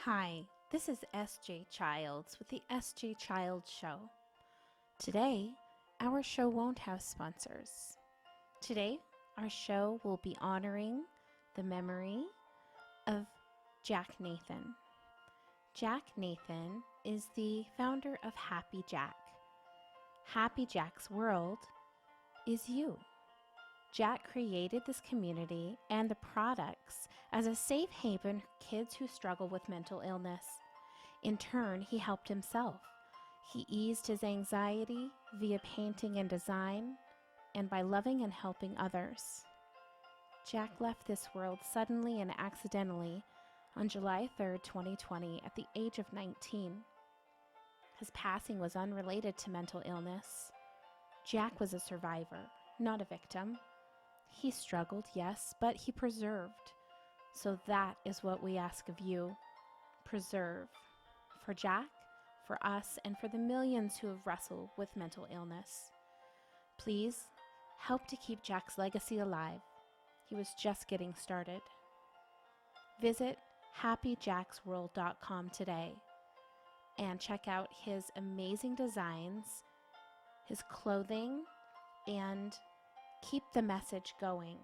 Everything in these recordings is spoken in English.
Hi, this is SJ Childs with the SJ Childs Show. Today, our show won't have sponsors. Today, our show will be honoring the memory of Jack Nathan. Jack Nathan is the founder of Happy Jack. Happy Jack's World is you. Jack created this community and the products as a safe haven for kids who struggle with mental illness. In turn, he helped himself. He eased his anxiety via painting and design, and by loving and helping others. Jack left this world suddenly and accidentally on July 3rd, 2020, at the age of 19. His passing was unrelated to mental illness. Jack was a survivor, not a victim. He struggled, yes, but he persevered. So that is what we ask of you. Preserve. For Jack, for us, and for the millions who have wrestled with mental illness. Please help to keep Jack's legacy alive. He was just getting started. Visit HappyJacksWorld.com today and check out his amazing designs, his clothing, and keep the message going.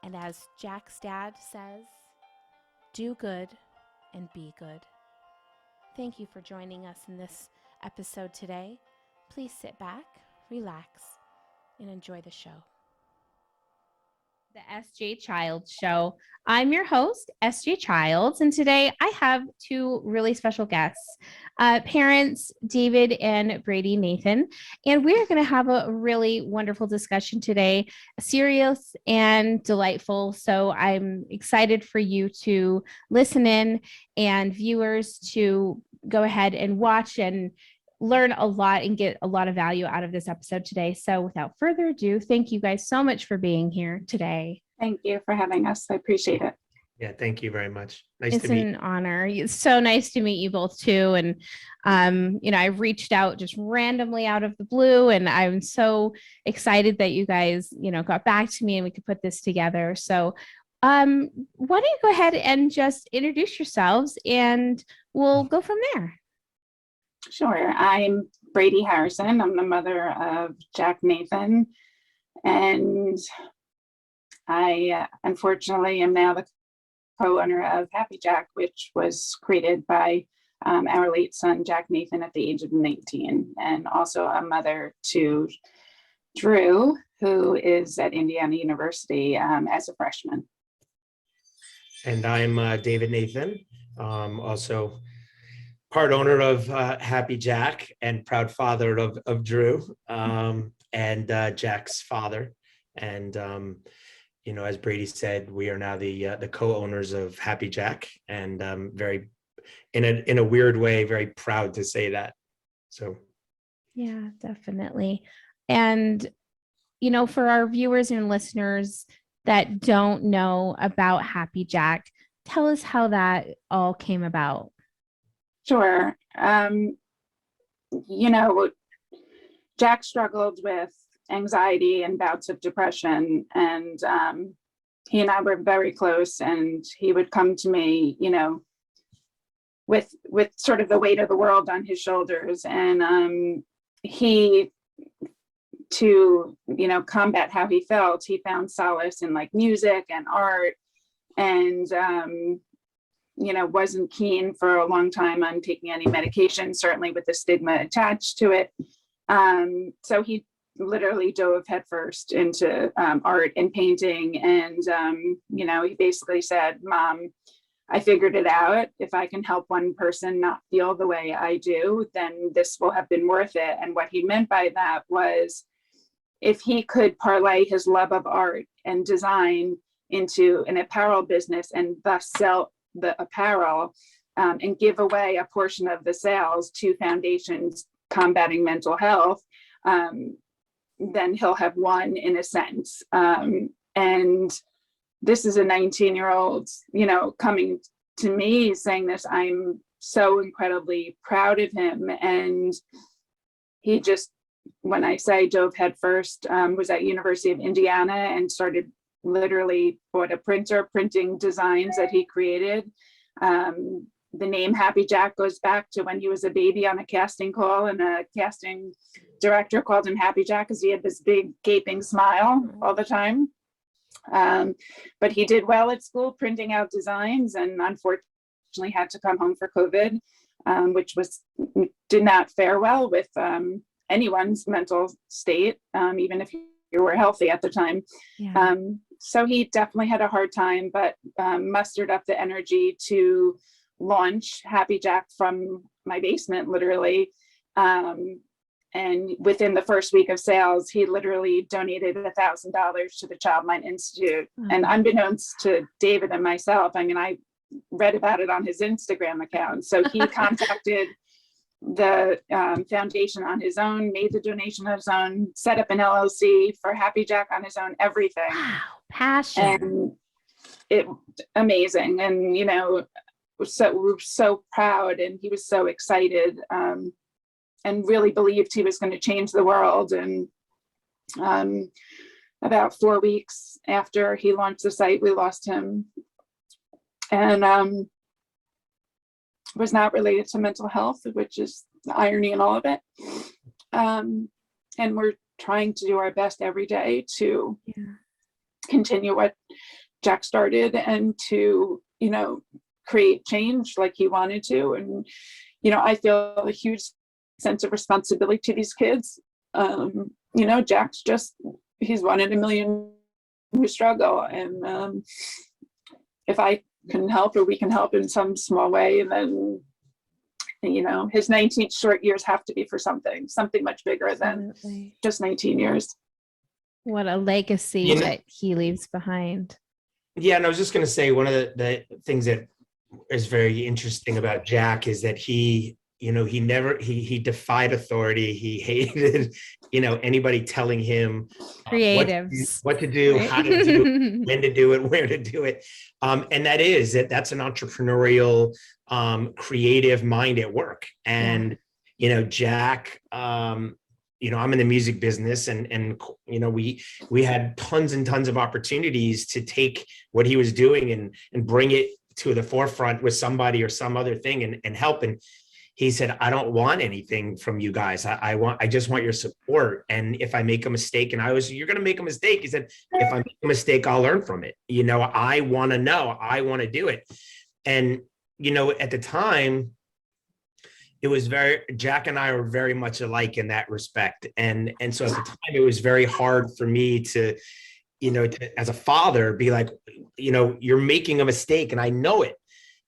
And as Jack's dad says, do good and be good. Thank you for joining us in this episode today. Please sit back, relax, and enjoy the show. The SJ Childs Show. I'm your host, SJ Childs, and today I have two really special guests, parents David and Brady Nathan, and we're going to have a really wonderful discussion today, serious and delightful. So I'm excited for you to listen in and viewers to go ahead and watch and learn a lot and get a lot of value out of this episode today. So without further ado, thank you guys so much for being here today. Thank you for having us. I appreciate it. Yeah, thank you very much. Nice It's to meet an honor. It's so nice to meet you both too. And, I reached out just randomly out of the blue, and I'm so excited that you guys, got back to me and we could put this together. So, why don't you go ahead and just introduce yourselves and we'll go from there. Sure. I'm Brady Harrison. I'm the mother of Jack Nathan. And I unfortunately am now the co-owner of Happy Jack, which was created by our late son, Jack Nathan, at the age of 19, and also a mother to Drew, who is at Indiana University as a freshman. And I'm David Nathan, also part owner of Happy Jack and proud father of Drew, and Jack's father. And as Brady said, we are now the co-owners of Happy Jack, and very, in a weird way, very proud to say that. So, yeah, definitely. And for our viewers and listeners that don't know about Happy Jack, tell us how that all came about. Sure. Jack struggled with anxiety and bouts of depression, and he and I were very close, and he would come to me, with sort of the weight of the world on his shoulders, and he, to combat how he felt, he found solace in like music and art, and wasn't keen for a long time on taking any medication, certainly with the stigma attached to it. So he literally dove headfirst into art and painting. And, he basically said, Mom, I figured it out. If I can help one person not feel the way I do, then this will have been worth it. And what he meant by that was, if he could parlay his love of art and design into an apparel business and thus sell the apparel and give away a portion of the sales to foundations combating mental health, then he'll have won in a sense. And this is a 19-year-old, coming to me saying this. I'm so incredibly proud of him. And he just, when I say dove headfirst, was at University of Indiana and started literally bought a printer printing designs that he created. The name Happy Jack goes back to when he was a baby on a casting call, and a casting director called him Happy Jack because he had this big gaping smile all the time. But he did well at school printing out designs, and unfortunately had to come home for COVID, which did not fare well with anyone's mental state, even if you were healthy at the time. Yeah. So he definitely had a hard time, but mustered up the energy to launch Happy Jack from my basement, literally. And within the first week of sales, he literally donated $1,000 to the Child Mind Institute. And unbeknownst to David and myself, I mean, I read about it on his Instagram account. So he contacted the foundation on his own, made the donation on his own, set up an LLC for Happy Jack on his own, everything. Wow, passion. And it amazing. And, you know, we're so proud, and he was so excited, and really believed he was going to change the world. And about 4 weeks after he launched the site, we lost him. And was not related to mental health, which is the irony in all of it. And we're trying to do our best every day to continue what Jack started, and to, you know, create change like he wanted to. And, you know, I feel a huge sense of responsibility to these kids. You know, Jack's he's one in a million who struggle. And if I can help, or we can help in some small way, and then, you know, his 19 short years have to be for something much bigger than just 19 years. What a legacy that he leaves behind. Yeah, and I was just going to say, one of the things that is very interesting about Jack is that he defied authority. He hated, you know, anybody telling him creatives what to do, right? How to do it, when to do it, where to do it. And that's an entrepreneurial, creative mind at work. And, you know, Jack, you know, I'm in the music business, and, you know, we had tons and tons of opportunities to take what he was doing and bring it to the forefront with somebody or some other thing and help. And he said, I don't want anything from you guys. I just want your support. And if I make a mistake, and you're going to make a mistake. He said, if I make a mistake, I'll learn from it. You know, I want to know, I want to do it. And, you know, at the time, Jack and I were very much alike in that respect. And so at the time, it was very hard for me to, you know, as a father, be like, you know, you're making a mistake, and I know it.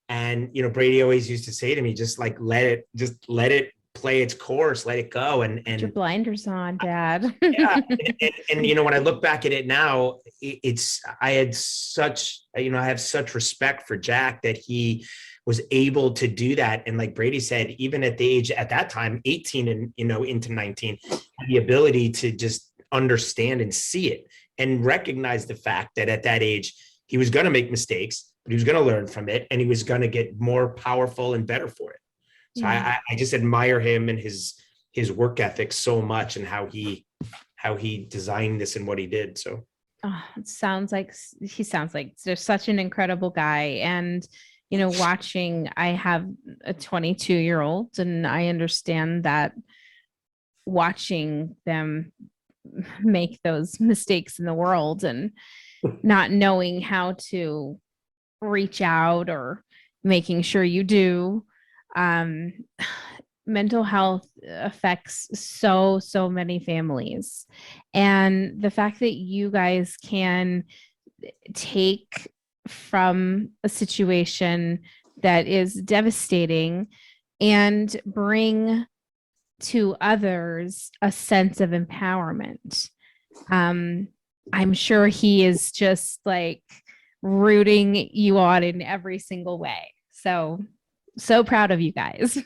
And, you know, Brady always used to say to me, just let it play its course, let it go. And your blinders on, Dad. Yeah. And, you know, when I look back at it now, I have such respect for Jack that he was able to do that. And like Brady said, even at the age at that time, 18 and, you know, into 19, the ability to just understand and see it and recognize the fact that at that age, he was going to make mistakes, but he was going to learn from it, and he was going to get more powerful and better for it. So I just admire him and his work ethic so much, and how he designed this and what he did. So he sounds like there's such an incredible guy. And, you know, I have a 22-year-old, and I understand that watching them make those mistakes in the world and not knowing how to reach out or making sure you do. Mental health affects so many families, and the fact that you guys can take from a situation that is devastating and bring to others a sense of empowerment. I'm sure he is just like rooting you on in every single way. So proud of you guys.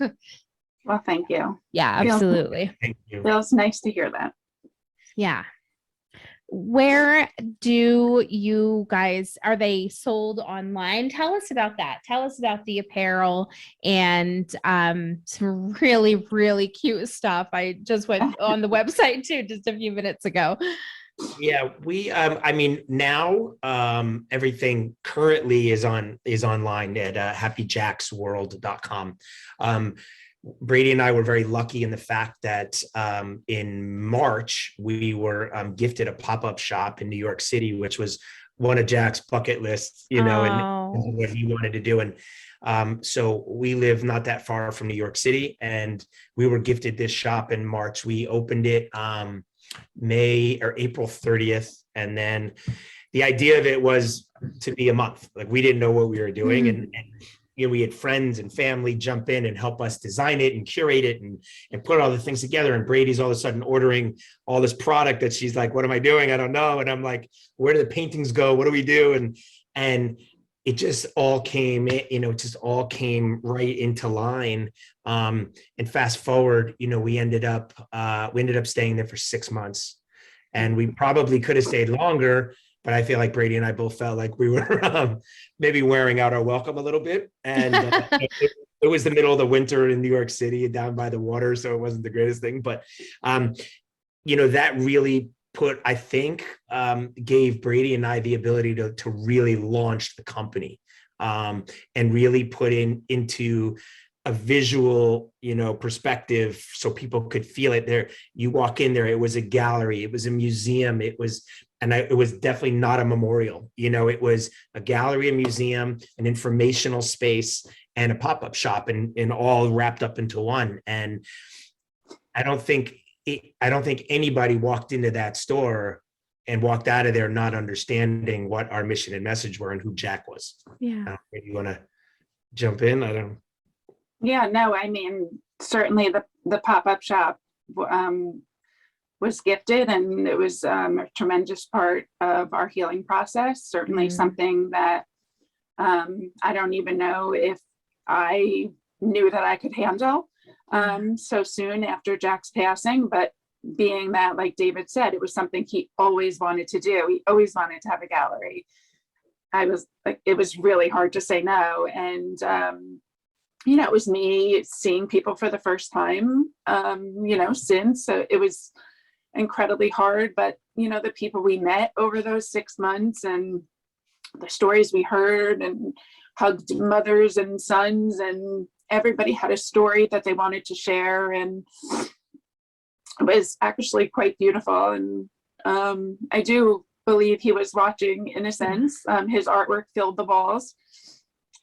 Well, thank you. Yeah, absolutely. Thank you. Feels nice to hear that. Yeah. Where do you guys, are they sold online? Tell us about that. Tell us about the apparel and some really, really cute stuff. I just went on the website too, just a few minutes ago. Yeah, we I mean now everything currently is online at HappyJacksWorld.com. Brady and I were very lucky in the fact that in March we were gifted a pop-up shop in New York City, which was one of Jack's bucket lists, and Oh, what he wanted to do. And so we live not that far from New York City, and we were gifted this shop in March. We opened it May or April 30th. And then the idea of it was to be a month. Like we didn't know what we were doing. And we had friends and family jump in and help us design it and curate it and put all the things together. And Brady's all of a sudden ordering all this product that she's like, what am I doing? I don't know. And I'm like, where do the paintings go? What do we do? And it just all came, it just all came right into line. And fast forward, we ended up staying there for 6 months, and we probably could have stayed longer, but I feel like Brady and I both felt like we were maybe wearing out our welcome a little bit. And it was the middle of the winter in New York City, down by the water, so it wasn't the greatest thing. But that really I think, gave Brady and I the ability to really launch the company, and really put into a visual, perspective so people could feel it there. You walk in there, it was a gallery, it was a museum, it was definitely not a memorial. It was a gallery, a museum, an informational space, and a pop-up shop, and all wrapped up into one. And I don't think anybody walked into that store and walked out of there not understanding what our mission and message were and who Jack was. yeah. Maybe you want to jump in? I don't. Yeah, no, I mean, certainly the pop-up shop was gifted, and it was a tremendous part of our healing process. Certainly something that I don't even know if I knew that I could handle so soon after Jack's passing. But being that, like David said, it was something he always wanted to do. He always wanted to have a gallery. It was really hard to say no. And it was me seeing people for the first time, since. So it was incredibly hard. But, the people we met over those 6 months and the stories we heard and hugged mothers and sons, and everybody had a story that they wanted to share. And it was actually quite beautiful. And I do believe he was watching, in a sense. His artwork filled the walls.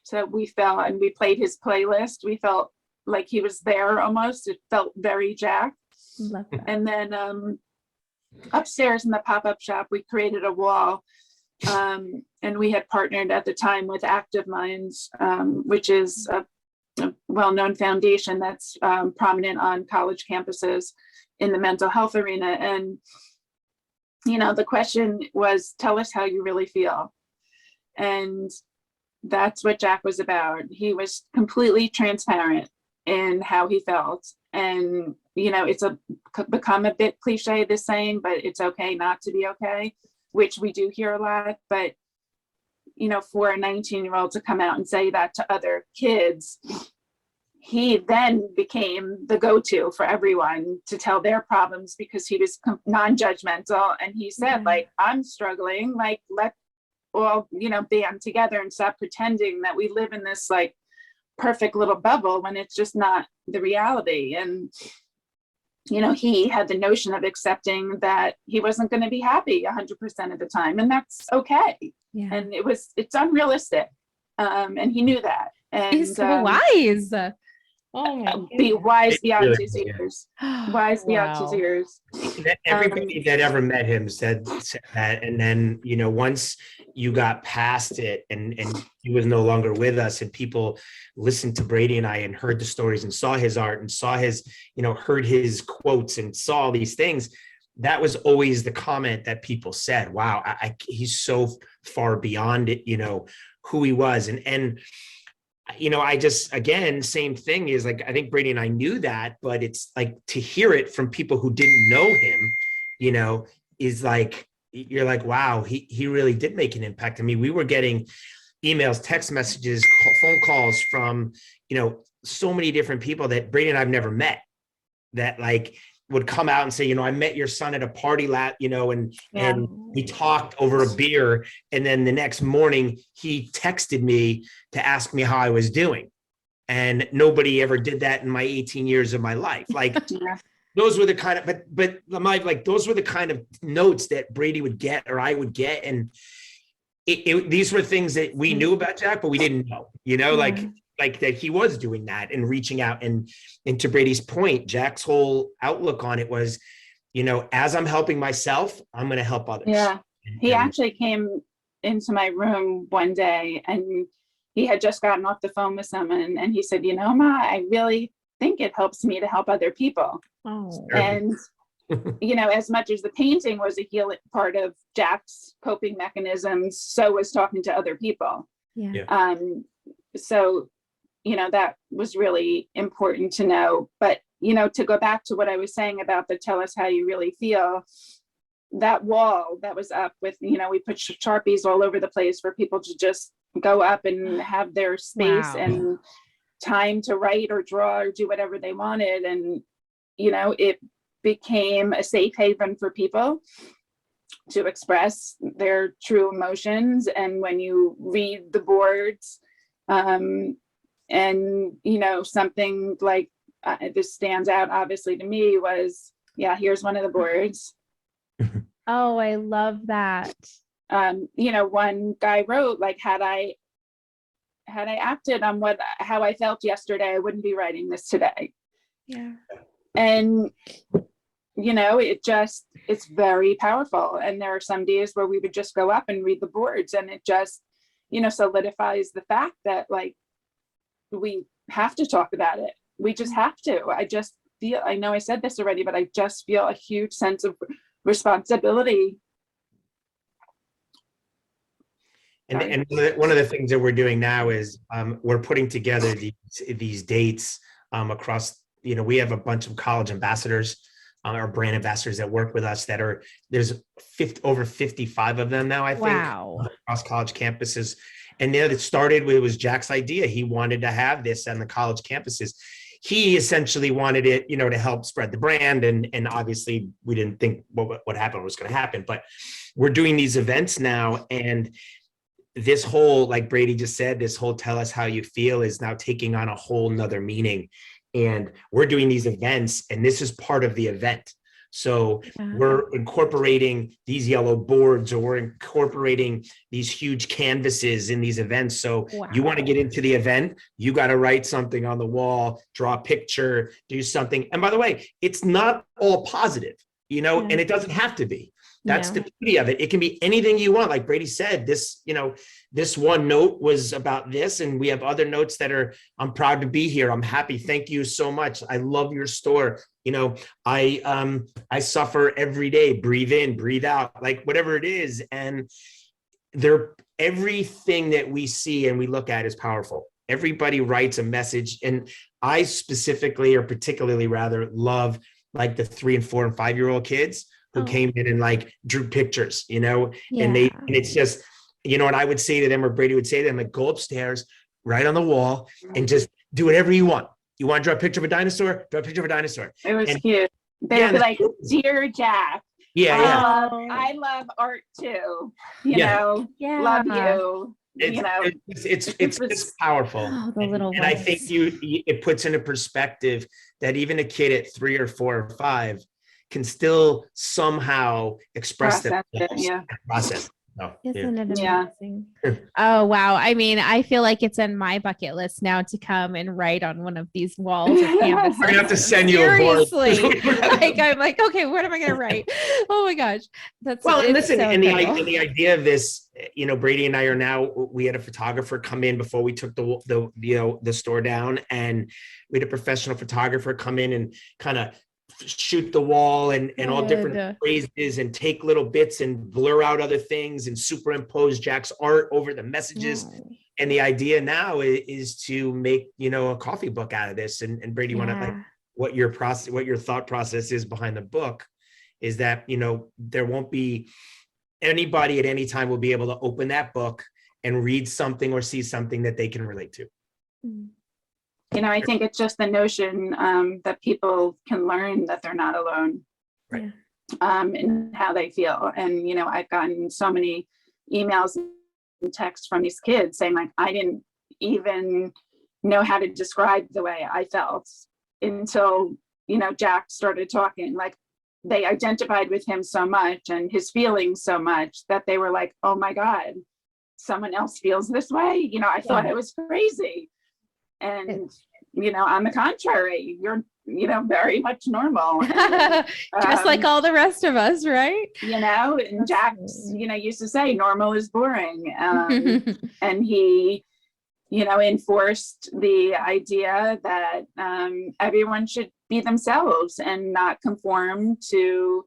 So we felt, and we played his playlist. We felt like he was there almost. It felt very Jack. Love that. And then upstairs in the pop-up shop, we created a wall. And we had partnered at the time with Active Minds, which is a well-known foundation that's prominent on college campuses in the mental health arena. And, the question was, tell us how you really feel. And that's what Jack was about. He was completely transparent in how he felt. And, it's become a bit cliche, this saying, but it's okay not to be okay, which we do hear a lot. But, for a 19-year-old to come out and say that to other kids, he then became the go-to for everyone to tell their problems, because he was non-judgmental. And he said, I'm struggling, let's all, band together and stop pretending that we live in this perfect little bubble when it's just not the reality. And, he had the notion of accepting that he wasn't going to be happy 100% of the time. And that's okay. Yeah. And it's unrealistic. And he knew that. And He's so wise. Oh my be wise beyond Really, his years. Wise beyond his years. Everybody that ever met him said that. And then, once you got past it and he was no longer with us, and people listened to Brady and I and heard the stories and saw his art and saw his, heard his quotes and saw all these things, that was always the comment that people said, wow, he's so far beyond it, who he was. And I just, again, same thing is I think Brady and I knew that, but it's to hear it from people who didn't know him, is you're like, wow, he really did make an impact. I mean, we were getting emails, text messages, phone calls from, so many different people that Brady and I've never met, that would come out and say, I met your son at a party and Yeah. we talked over a beer. And then the next morning he texted me to ask me how I was doing. And nobody ever did that in my 18 years of my life. Like Yeah. those were the kind of, but those were the kind of notes that Brady would get or I would get. And these were things that we knew about Jack, but we didn't know, like that he was doing that and reaching out. And to Brady's point, Jack's whole outlook on it was, as I'm helping myself, I'm going to help others. Yeah. He actually came into my room one day and he had just gotten off the phone with someone and he said, Ma, I really think it helps me to help other people. Oh. And, as much as the painting was a healing part of Jack's coping mechanisms, so was talking to other people. Yeah. So, that was really important to know. But, to go back to what I was saying about the tell us how you really feel, that wall that was up with, we put Sharpies all over the place for people to just go up and have their space and time to write or draw or do whatever they wanted. And, it became a safe haven for people to express their true emotions. And when you read the boards, and, something like this stands out obviously to me was, here's one of the boards. Oh, I love that. One guy wrote, like, had I acted on how I felt yesterday, I wouldn't be writing this today. Yeah. And, it's very powerful. And there are some days where we would just go up and read the boards and it just, solidifies the fact that, like, we have to talk about it. We just have to. I know I said this already, but I just feel a huge sense of responsibility. And one of the things that we're doing now is we're putting together these dates across, we have a bunch of college ambassadors, our brand ambassadors that work with us there's over 55 of them now, I think, across college campuses. And it was Jack's idea. He wanted to have this on the college campuses. He essentially wanted it, to help spread the brand. And obviously we didn't think what happened was going to happen, but we're doing these events now. And this whole, like Brady just said, this whole tell us how you feel is now taking on a whole nother meaning. And we're doing these events and this is part of the event. So we're incorporating these yellow boards or we're incorporating these huge canvases in these events. So you want to get into the event, you got to write something on the wall, draw a picture, do something. And by the way, it's not all positive, and it doesn't have to be. That's the beauty of it. It can be anything you want. Like Brady said, this one note was about this, and we have other notes that are, I'm proud to be here. I'm happy. Thank you so much. I love your store. I suffer every day, breathe in, breathe out, like whatever it is. And everything that we see and we look at is powerful. Everybody writes a message. And I specifically, or particularly rather, love like the 3 and 4 and 5-year-old kids who came in and like drew pictures, and it's just, and I would say to them, or Brady would say to them, like, go upstairs, write on the wall and just do whatever you want. You want to draw a picture of a dinosaur? Draw a picture of a dinosaur. It was cute. They would be like, dear Jack. I love art too. Love you. It's powerful. And I think it puts into perspective that even a kid at 3 or 4 or 5 can still somehow express that process. Isn't it amazing? Oh, wow. I mean, I feel like it's in my bucket list now to come and write on one of these walls or canvases. I'm gonna have to send you a board. I'm like, okay, what am I gonna write? Oh my gosh. And listen, so and the idea of this, Brady and I we had a photographer come in before we took the store down, and we had a professional photographer come in and kind of shoot the wall and all different phrases and take little bits and blur out other things and superimpose Jack's art over the messages. And the idea now is to make, a coffee book out of this. And Brady, what your thought process is behind the book is that, there won't be anybody at any time will be able to open that book and read something or see something that they can relate to. I think it's just the notion that people can learn that they're not alone. Right. In how they feel. And, I've gotten so many emails and texts from these kids saying, like, I didn't even know how to describe the way I felt until, Jack started talking. Like, they identified with him so much and his feelings so much that they were like, oh my God, someone else feels this way. I thought I was crazy. And, on the contrary, you're, very much normal. And, just like all the rest of us, right? And Jack, used to say normal is boring. And he, enforced the idea that everyone should be themselves and not conform to,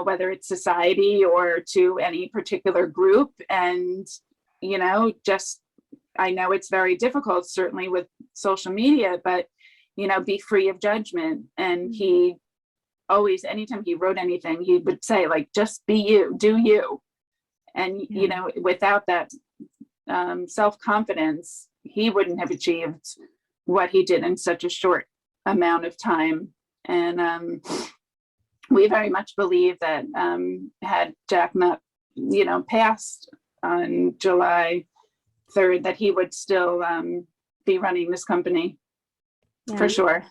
whether it's society or to any particular group. And, just, I know it's very difficult, certainly with social media, but, be free of judgment. And he always, anytime he wrote anything, he would say, like, just be you, do you. And, without that self-confidence, he wouldn't have achieved what he did in such a short amount of time. And we very much believe that had Jack not, passed on July 3rd, that he would still be running this company for sure.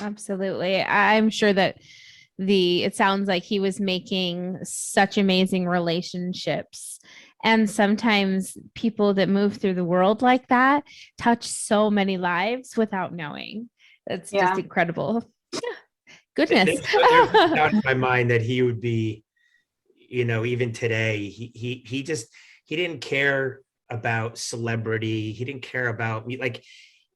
Absolutely. I'm sure that it sounds like he was making such amazing relationships. And sometimes people that move through the world like that touch so many lives without knowing. It's just incredible. Yeah. Goodness. There's no doubt in my mind that he would be, even today, he didn't care about celebrity. He didn't care about me. Like,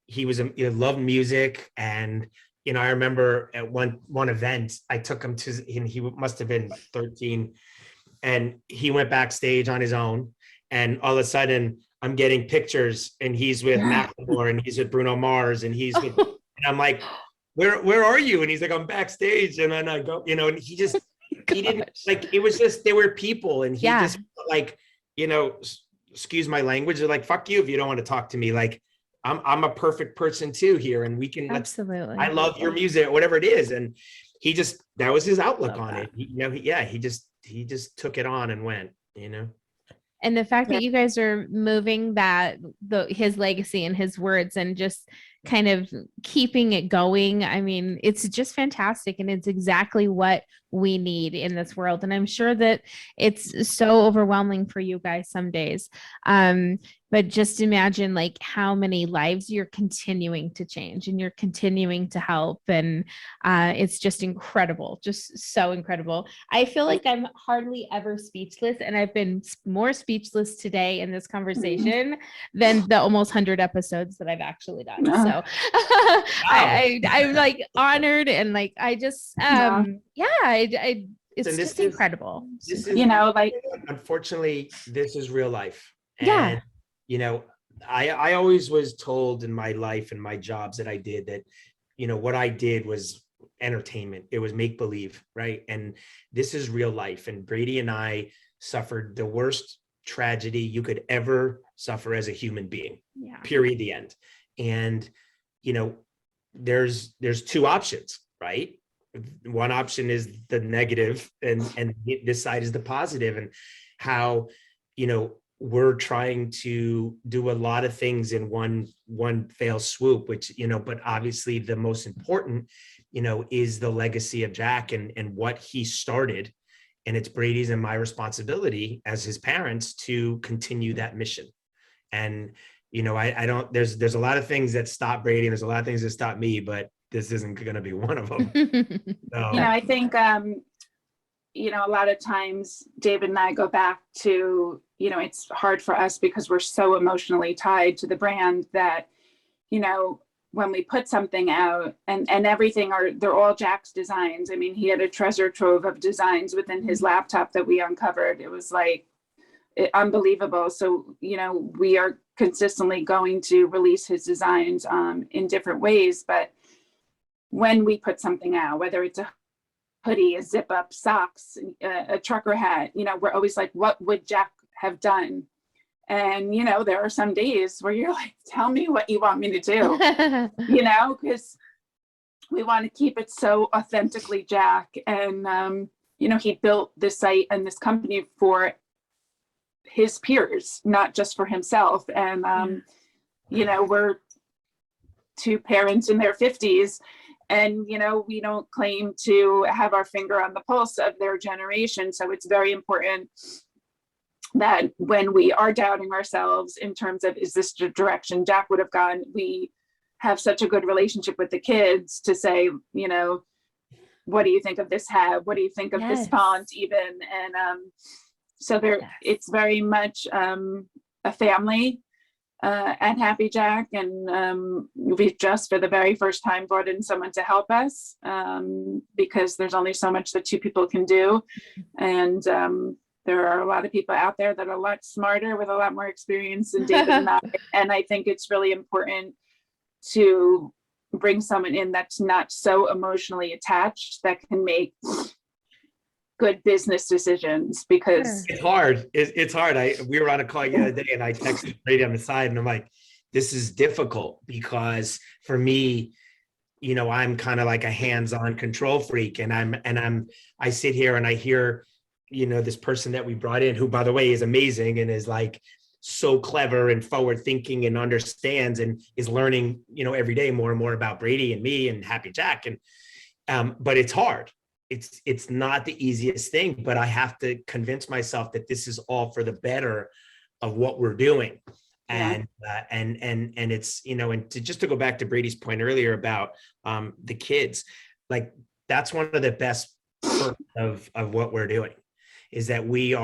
he loved music. And, I remember at one event, I took him to, and he must have been 13, and he went backstage on his own. And all of a sudden I'm getting pictures and he's with Macklemore and he's with Bruno Mars and he's with, and I'm like, where are you? And he's like, I'm backstage. And then I go, and he didn't, like, it was just, there were people, and he just like, excuse my language, they're like, fuck you if you don't want to talk to me. Like, I'm a perfect person too here, and we can, absolutely, I love your music, whatever it is. And that was his outlook on it. He just took it on and went, And the fact that you guys are moving his legacy and his words and just kind of keeping it going. I mean, it's just fantastic. And it's exactly what we need in this world. And I'm sure that it's so overwhelming for you guys some days. But just imagine like how many lives you're continuing to change and you're continuing to help. And it's just incredible, just so incredible. I feel like I'm hardly ever speechless, and I've been more speechless today in this conversation than the almost 100 episodes that I've actually done. So I'm like honored, and like, I just, it's just incredible. Unfortunately, this is real life. And I always was told in my life and my jobs that I did that, what I did was entertainment. It was make believe, right? And this is real life. And Brady and I suffered the worst tragedy you could ever suffer as a human being, period, the end. And, there's two options, right? One option is the negative, and this side is the positive, and how, we're trying to do a lot of things in one fell swoop, which, but obviously the most important, is the legacy of Jack and what he started. And it's Brady's and my responsibility as his parents to continue that mission. And, I don't, there's a lot of things that stop Brady, and there's a lot of things that stop me, but this isn't going to be one of them. So. I think, a lot of times David and I go back to, it's hard for us because we're so emotionally tied to the brand that, when we put something out and everything they're all Jack's designs. I mean, he had a treasure trove of designs within his laptop that we uncovered. It was like unbelievable. So, we are consistently going to release his designs in different ways. But when we put something out, whether it's a hoodie, a zip up, socks, a trucker hat, we're always like, what would Jack have done? And, there are some days where you're like, tell me what you want me to do, because we want to keep it so authentically Jack. And, he built this site and this company for his peers, not just for himself. And, we're two parents in their 50s. And, we don't claim to have our finger on the pulse of their generation. So it's very important that when we are doubting ourselves in terms of, is this the direction Jack would have gone, we have such a good relationship with the kids to say, what do you think of this hat? What do you think of this font even? And so it's very much a family at Happy Jack. And we've just for the very first time brought in someone to help us because there's only so much that two people can do. And there are a lot of people out there that are a lot smarter with a lot more experience than David and I. And I think it's really important to bring someone in that's not so emotionally attached, that can make good business decisions, because it's hard. It's hard. We were on a call the other day and I texted Brady on the side and I'm like, this is difficult because for me, I'm kind of like a hands-on control freak, and I sit here and I hear, this person that we brought in, who by the way is amazing and is like so clever and forward thinking and understands and is learning, every day more and more about Brady and me and Happy Jack. And but it's hard. It's not the easiest thing, but I have to convince myself that this is all for the better of what we're doing. And it's, and to go back to Brady's point earlier about the kids, like that's one of the best perks of what we're doing, is that we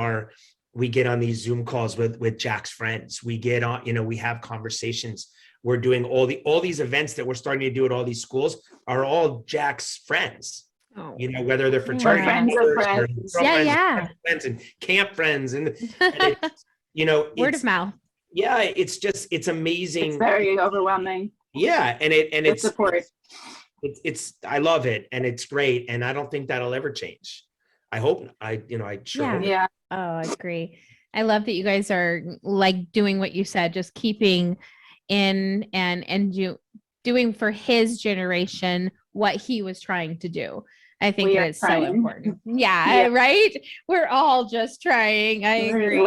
get on these Zoom calls with Jack's friends. We get on, we have conversations. We're doing all these events that we're starting to do at all these schools are all Jack's friends. Oh. Whether they're fraternity friends members of friends. friends and camp friends, and Word of mouth. Yeah, it's amazing. It's very overwhelming. Yeah, and it's support. It's I love it, and it's great, and I don't think that'll ever change. I hope I sure hope. Yeah. Oh, I agree. I love that you guys are like doing what you said, just keeping in and doing for his generation what he was trying to do. I think that is so important. Yeah, right. We're all just trying. I agree.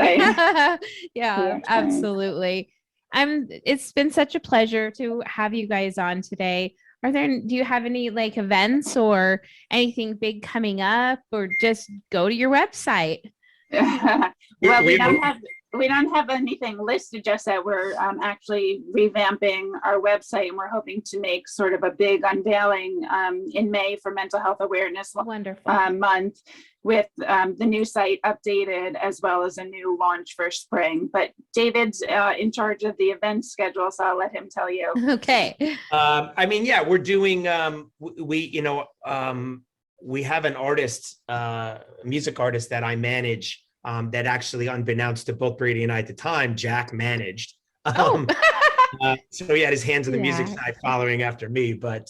Yeah, absolutely. It's been such a pleasure to have you guys on today. Do you have any like events or anything big coming up, or just go to your website? Well, we don't have anything listed just yet. We're actually revamping our website, and we're hoping to make sort of a big unveiling in May for Mental Health Awareness Month, with the new site updated as well as a new launch for spring. But David's in charge of the event schedule, so I'll let him tell you. Okay. We're doing we have an artist, music artist that I manage, that actually, unbeknownst to both Brady and I at the time, Jack managed. So he had his hands on the music side following after me. But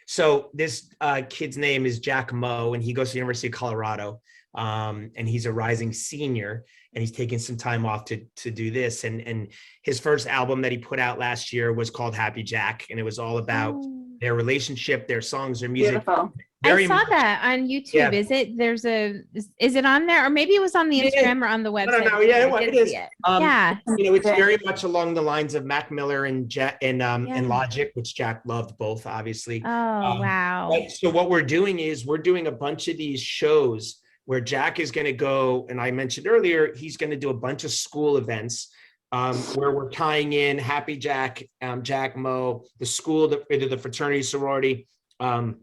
so this kid's name is Jack Moe, and he goes to the University of Colorado, and he's a rising senior, and he's taking some time off to do this. And his first album that he put out last year was called Happy Jack, and it was all about their relationship, their songs, their music. Beautiful. I saw that on YouTube. Yeah. Is it on there, or maybe it was on the Instagram or on the website? No, it is. It's very much along the lines of Mac Miller and Logic, which Jack loved both, obviously. Oh, wow. So what we're doing is we're doing a bunch of these shows where Jack is going to go, and I mentioned earlier, he's going to do a bunch of school events where we're tying in Happy Jack, Jack Moe, the school, either the fraternity, sorority, and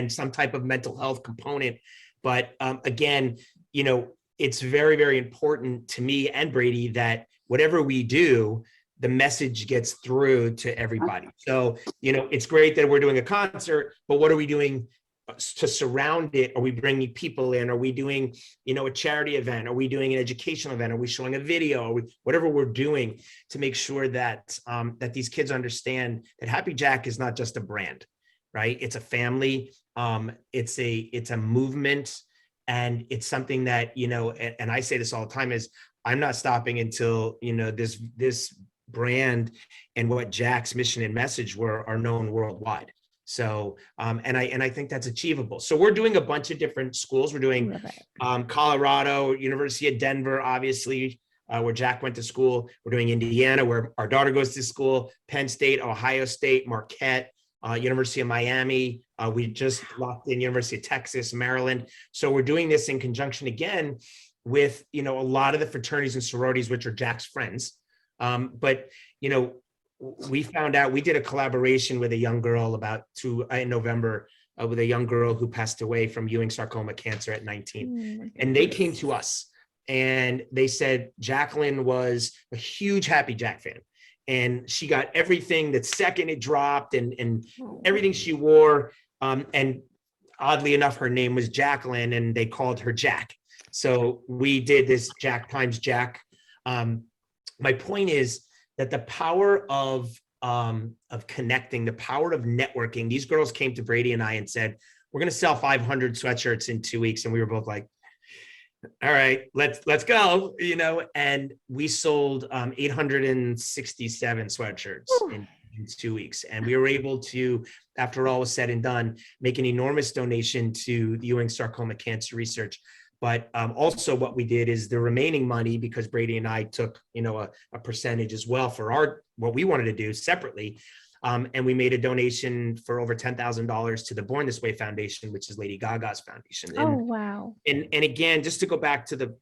some type of mental health component. But again, it's very, very important to me and Brady that whatever we do, the message gets through to everybody. So, it's great that we're doing a concert, but what are we doing to surround it? Are we bringing people in? Are we doing, a charity event? Are we doing an educational event? Are we showing a video? Whatever we're doing to make sure that that these kids understand that Happy Jack is not just a brand, right? It's a family. It's a movement, and it's something that, and I say this all the time, is I'm not stopping until, this brand and what Jack's mission and message are known worldwide. So, and I think that's achievable. So we're doing a bunch of different schools. We're doing Colorado, University of Denver, obviously, where Jack went to school. We're doing Indiana, where our daughter goes to school, Penn State, Ohio State, Marquette, University of Miami. We just locked in University of Texas, Maryland. So we're doing this in conjunction again with, a lot of the fraternities and sororities, which are Jack's friends. But, we found out, we did a collaboration with a young girl in November, with a young girl who passed away from Ewing sarcoma cancer at 19. And they came to us and they said, Jacqueline was a huge Happy Jack fan. And she got everything the second it dropped and everything she wore. And oddly enough, her name was Jacqueline and they called her Jack. So we did this Jack times Jack. My point is that the power of connecting, the power of networking, these girls came to Brady and I and said, we're going to sell 500 sweatshirts in 2 weeks. And we were both like, all right, let's go, and we sold 867 sweatshirts in 2 weeks. And we were able to, after all was said and done, make an enormous donation to the Ewing sarcoma cancer research. But also what we did is the remaining money, because Brady and I took, a percentage as well for what we wanted to do separately. And we made a donation for over $10,000 to the Born This Way Foundation, which is Lady Gaga's foundation. Oh, wow. And again, just to go back to the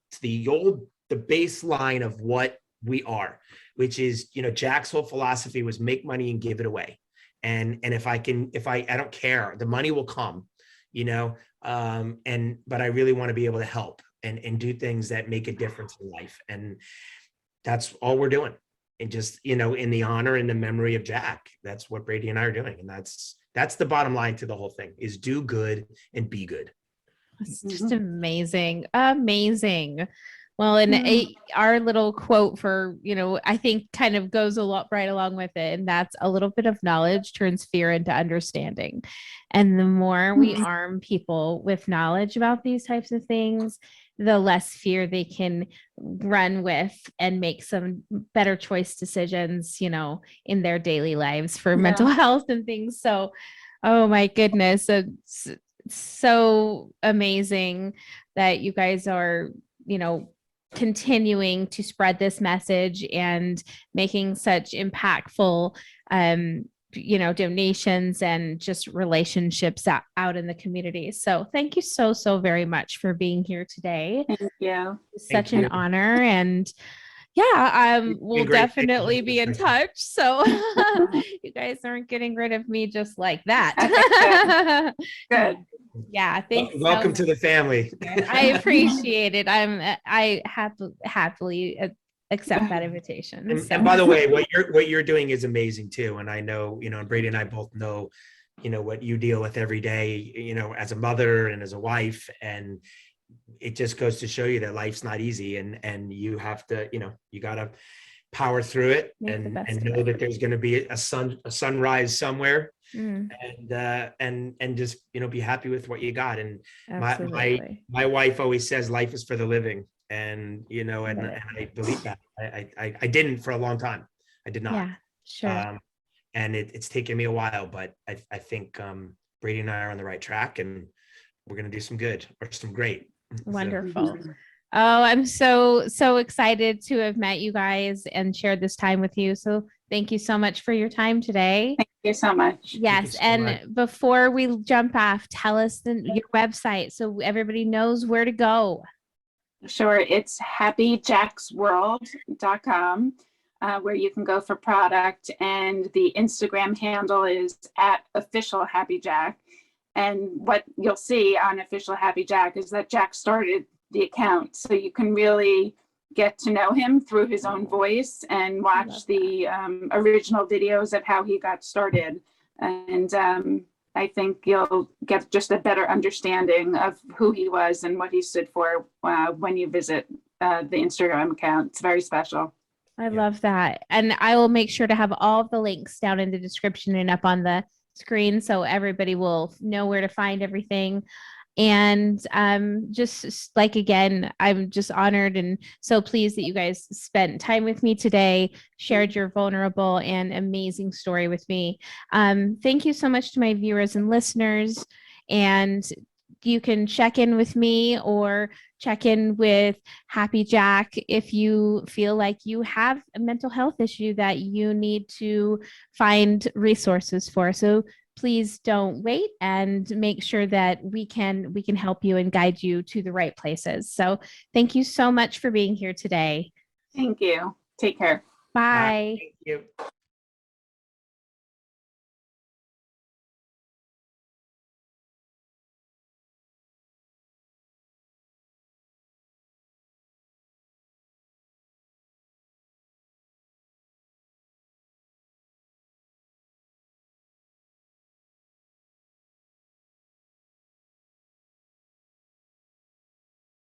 baseline of what we are, which is, Jack's whole philosophy was make money and give it away. And if I don't care, the money will come, but I really want to be able to help and do things that make a difference in life. And that's all we're doing. And just, in the honor and the memory of Jack, that's what Brady and I are doing. And that's the bottom line to the whole thing, is do good and be good. It's just amazing. Amazing. Well, and our little quote for, I think kind of goes a lot right along with it. And that's a little bit of knowledge turns fear into understanding. And the more we arm people with knowledge about these types of things, the less fear they can run with and make some better choice decisions, in their daily lives for mental health and things. So, oh my goodness. It's so amazing that you guys are, continuing to spread this message and making such impactful, donations and just relationships out in the community. So thank you so very much for being here today. Thank you. It's such an honor. And we'll definitely be in touch. So you guys aren't getting rid of me just like that. Good. Yeah. Thanks. Welcome to the family. I appreciate it. I happily accept that invitation. And by the way, what you're doing is amazing too. And I know, Brady and I both know, what you deal with every day, as a mother and as a wife. And it just goes to show you that life's not easy, and you have to, you got to power through it and know that there's going to be a sunrise somewhere. And just, be happy with what you got. And my wife always says life is for the living. And, and I believe that. I didn't for a long time. I did not. Yeah, sure. And it's taken me a while, but I think Brady and I are on the right track, and we're going to do some good or some great. Wonderful. Oh, I'm so excited to have met you guys and shared this time with you. So thank you so much for your time today. Thank you so much. Yes. And before we jump off, tell us your website so everybody knows where to go. Sure. It's HappyJacksWorld.com, where you can go for product. And the Instagram handle is @officialhappyjack. And what you'll see on Official Happy Jack is that Jack started the account. So you can really get to know him through his own voice and watch the original videos of how he got started. And I think you'll get just a better understanding of who he was and what he stood for when you visit the Instagram account. It's very special. I love that. And I will make sure to have all of the links down in the description and up on the screen so everybody will know where to find everything. And just like, again, I'm just honored and so pleased that you guys spent time with me today, shared your vulnerable and amazing story with me. Thank you so much to my viewers and listeners. And you can check in with me or check in with Happy Jack if you feel like you have a mental health issue that you need to find resources for. So please don't wait and make sure that we can help you and guide you to the right places. So thank you so much for being here today. Thank you. Take care. Bye. Thank you.